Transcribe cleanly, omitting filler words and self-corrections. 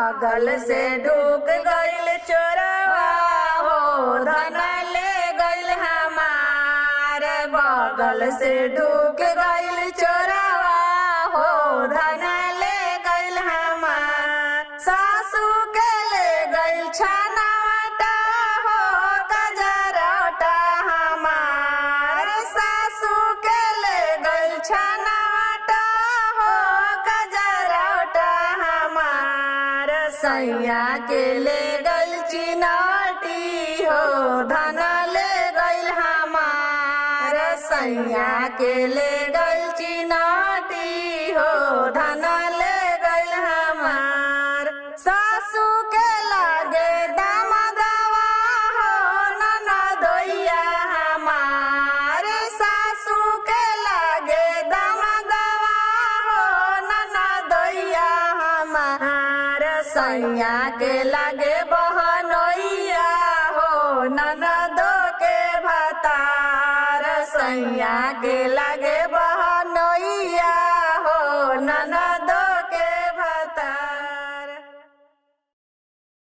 बगल से ढूक गइल चोरवा हो धन ले गइल हमार। बगल से ढूक गइल चोरवा हो धन ले गइल हमार। सासू के ले गइल छानावटा हो गजरौटा हमार। सासू के ले गइल छानावटा हो गजरौटा हमार। सैया के ले गइल चिनौटी हो धन ले गइल हमार। सैया के ले गइल चिनौटी हो धन ले गइल हमार। सासू के लागे दामदवा हो ननदोइया हमार। सासू के लागे दामदवा हो ननदोइया हमार। सैया के लागे बहनोइया हो ननदो के भतार। सैया के लागे